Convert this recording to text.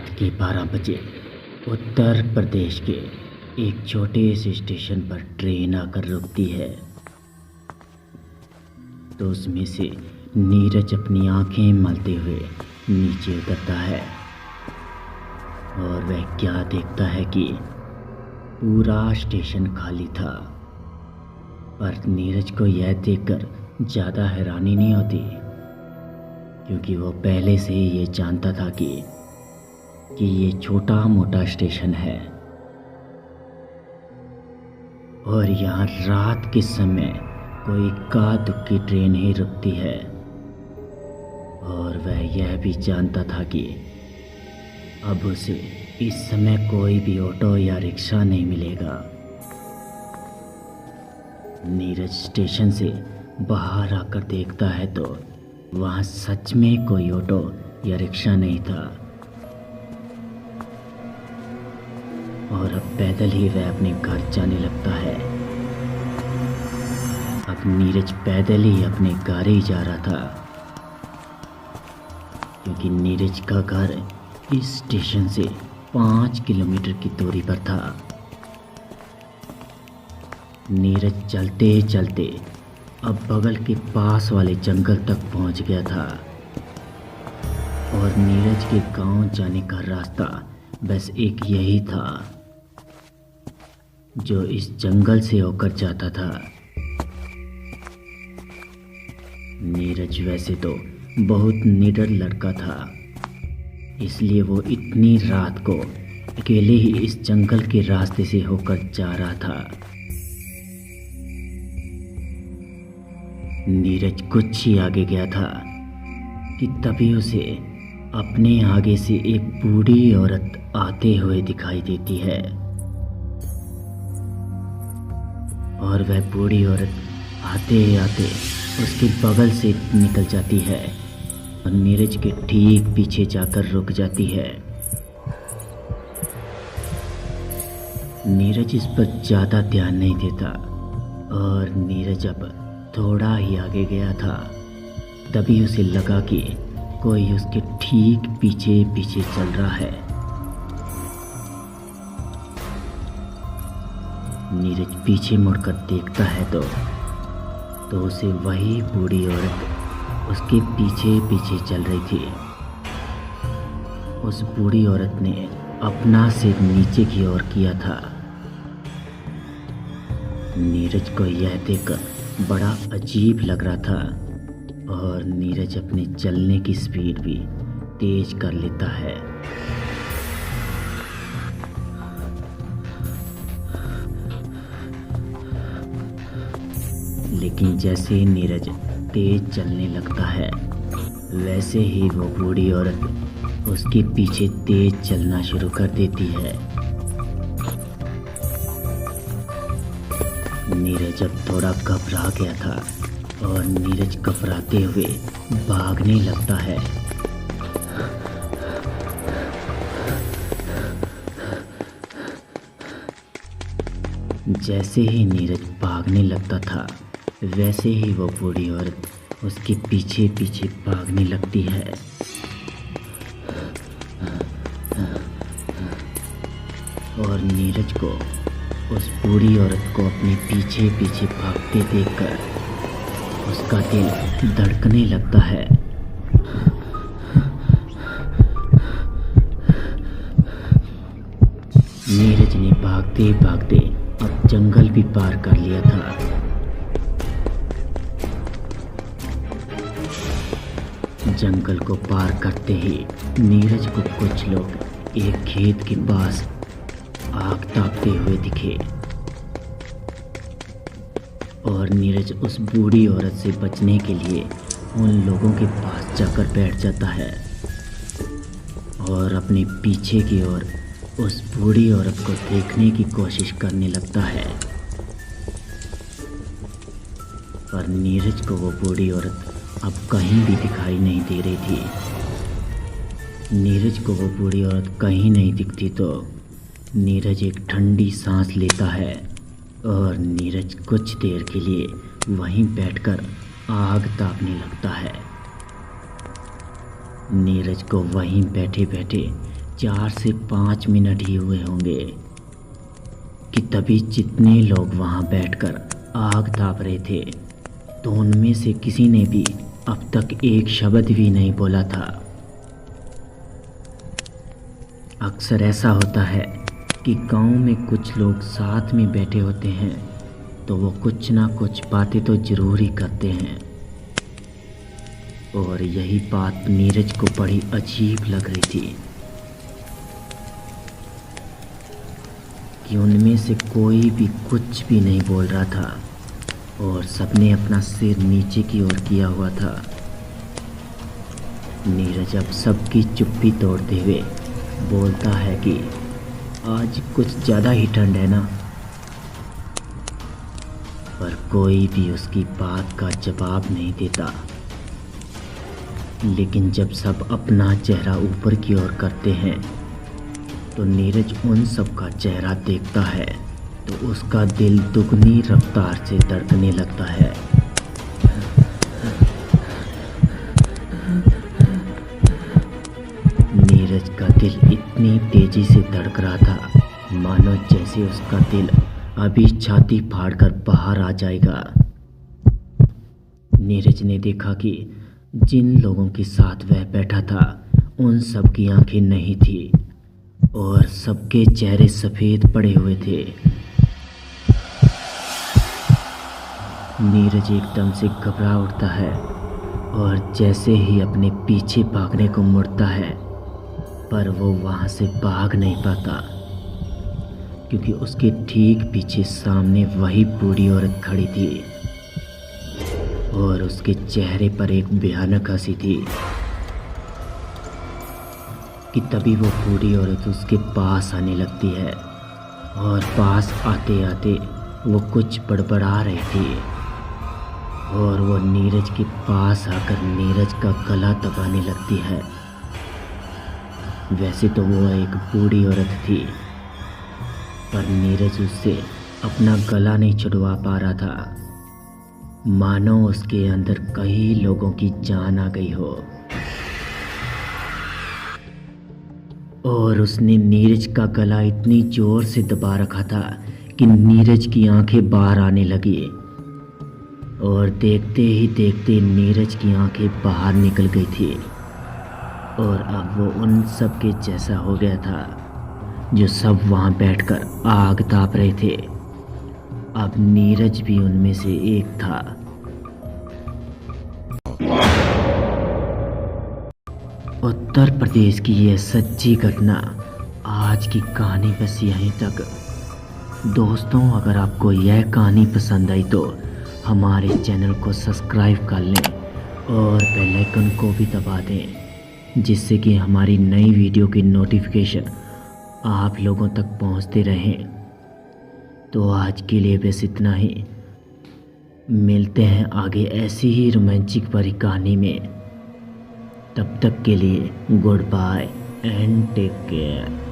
रात के 12 बजे उत्तर प्रदेश के एक छोटे से स्टेशन पर ट्रेन आकर रुकती है। तो उसमें से नीरज अपनी आंखें मलते हुए नीचे उतरता है और वह क्या देखता है कि पूरा स्टेशन खाली था। पर नीरज को यह देखकर ज़्यादा हैरानी नहीं होती, क्योंकि वो पहले से ही ये जानता था कि ये छोटा मोटा स्टेशन है और यहाँ रात के समय कोई का दुक्की ट्रेन ही रुकती है। और वह यह भी जानता था कि अब उसे इस समय कोई भी ऑटो या रिक्शा नहीं मिलेगा। नीरज स्टेशन से बाहर आकर देखता है तो वहाँ सच में कोई ऑटो या रिक्शा नहीं था और अब पैदल ही वह अपने घर जाने लगता है। अब नीरज पैदल ही अपने घर ही जा रहा था, क्योंकि नीरज का घर इस स्टेशन से 5 किलोमीटर की दूरी पर था। नीरज चलते चलते अब बगल के पास वाले जंगल तक पहुंच गया था और नीरज के गांव जाने का रास्ता बस एक यही था जो इस जंगल से होकर जाता था। नीरज वैसे तो बहुत निडर लड़का था, इसलिए वो इतनी रात को अकेले ही इस जंगल के रास्ते से होकर जा रहा था। नीरज कुछ ही आगे गया था कि तभी उसे अपने आगे से एक बूढ़ी औरत आते हुए दिखाई देती है और वह बूढ़ी औरत आते आते उसके बगल से निकल जाती है और नीरज के ठीक पीछे जाकर रुक जाती है। नीरज इस पर ज़्यादा ध्यान नहीं देता और नीरज अब थोड़ा ही आगे गया था, तभी उसे लगा कि कोई उसके ठीक पीछे पीछे चल रहा है। नीरज पीछे मुड़कर देखता है तो उसे वही बूढ़ी औरत उसके पीछे पीछे चल रही थी। उस बूढ़ी औरत ने अपना सिर नीचे की ओर किया था। नीरज को यह देखकर बड़ा अजीब लग रहा था और नीरज अपने चलने की स्पीड भी तेज कर लेता है। लेकिन जैसे ही नीरज तेज चलने लगता है, वैसे ही वो बूढ़ी औरत उसके पीछे तेज चलना शुरू कर देती है। नीरज अब थोड़ा घबरा गया था और नीरज घबराते हुए भागने लगता है। जैसे ही नीरज भागने लगता था, वैसे ही वो बूढ़ी औरत उसके पीछे पीछे भागने लगती है। और नीरज को उस बूढ़ी औरत को अपने पीछे पीछे भागते देखकर उसका दिल धड़कने लगता है। नीरज ने भागते भागते अब जंगल भी पार कर लिया था। जंगल को पार करते ही नीरज को कुछ लोग एक खेत के पास आग तापते हुए दिखे और नीरज उस बूढ़ी औरत से बचने के लिए उन लोगों के पास जाकर बैठ जाता है और अपने पीछे की ओर उस बूढ़ी औरत को देखने की कोशिश करने लगता है। पर नीरज को वो बूढ़ी औरत अब कहीं भी दिखाई नहीं दे रही थी। नीरज को वो बूढ़ी औरत कहीं नहीं दिखती तो नीरज एक ठंडी सांस लेता है और नीरज कुछ देर के लिए वहीं बैठकर आग तापने लगता है। नीरज को वहीं बैठे बैठे 4 से 5 मिनट ही हुए होंगे कि तभी जितने लोग वहाँ बैठकर आग ताप रहे थे तो उनमें से किसी ने भी अब तक एक शब्द भी नहीं बोला था। अक्सर ऐसा होता है कि गांव में कुछ लोग साथ में बैठे होते हैं तो वो कुछ ना कुछ बातें तो ज़रूर ही करते हैं, और यही बात नीरज को बड़ी अजीब लग रही थी कि उनमें से कोई भी कुछ भी नहीं बोल रहा था और सबने अपना सिर नीचे की ओर किया हुआ था। नीरज अब सबकी चुप्पी तोड़ते हुए बोलता है कि आज कुछ ज़्यादा ही ठंड है ना, पर कोई भी उसकी बात का जवाब नहीं देता। लेकिन जब सब अपना चेहरा ऊपर की ओर करते हैं तो नीरज उन सब का चेहरा देखता है तो उसका दिल दुगनी रफ्तार से धड़कने लगता है। नीरज का दिल इतनी तेजी से धड़क रहा था मानो जैसे उसका दिल अभी छाती फाड़कर बाहर आ जाएगा। नीरज ने देखा कि जिन लोगों के साथ वह बैठा था उन सब की आंखें नहीं थी और सबके चेहरे सफ़ेद पड़े हुए थे। नीरज एकदम से घबरा उठता है और जैसे ही अपने पीछे भागने को मुड़ता है पर वो वहाँ से भाग नहीं पाता, क्योंकि उसके ठीक पीछे सामने वही बूढ़ी औरत खड़ी थी और उसके चेहरे पर एक भयानक हंसी थी कि तभी वो बूढ़ी औरत उसके पास आने लगती है और पास आते आते वो कुछ बड़बड़ा रही थी और वो नीरज के पास आकर नीरज का गला दबाने लगती है। वैसे तो वो एक बूढ़ी औरत थी पर नीरज उससे अपना गला नहीं छुड़वा पा रहा था, मानो उसके अंदर कई लोगों की जान आ गई हो। और उसने नीरज का गला इतनी जोर से दबा रखा था कि नीरज की आंखें बाहर आने लगी और देखते ही देखते नीरज की आंखें बाहर निकल गई थी और अब वो उन सब के जैसा हो गया था जो सब वहाँ बैठकर आग ताप रहे थे। अब नीरज भी उनमें से एक था। उत्तर प्रदेश की यह सच्ची घटना आज की कहानी बस यहीं तक। दोस्तों, अगर आपको यह कहानी पसंद आई तो हमारे चैनल को सब्सक्राइब कर लें और बेल आइकन को भी दबा दें, जिससे कि हमारी नई वीडियो की नोटिफिकेशन आप लोगों तक पहुंचते रहें। तो आज के लिए बस इतना ही। मिलते हैं आगे ऐसी ही रोमांचिक भरी कहानी में। तब तक के लिए goodbye and take care.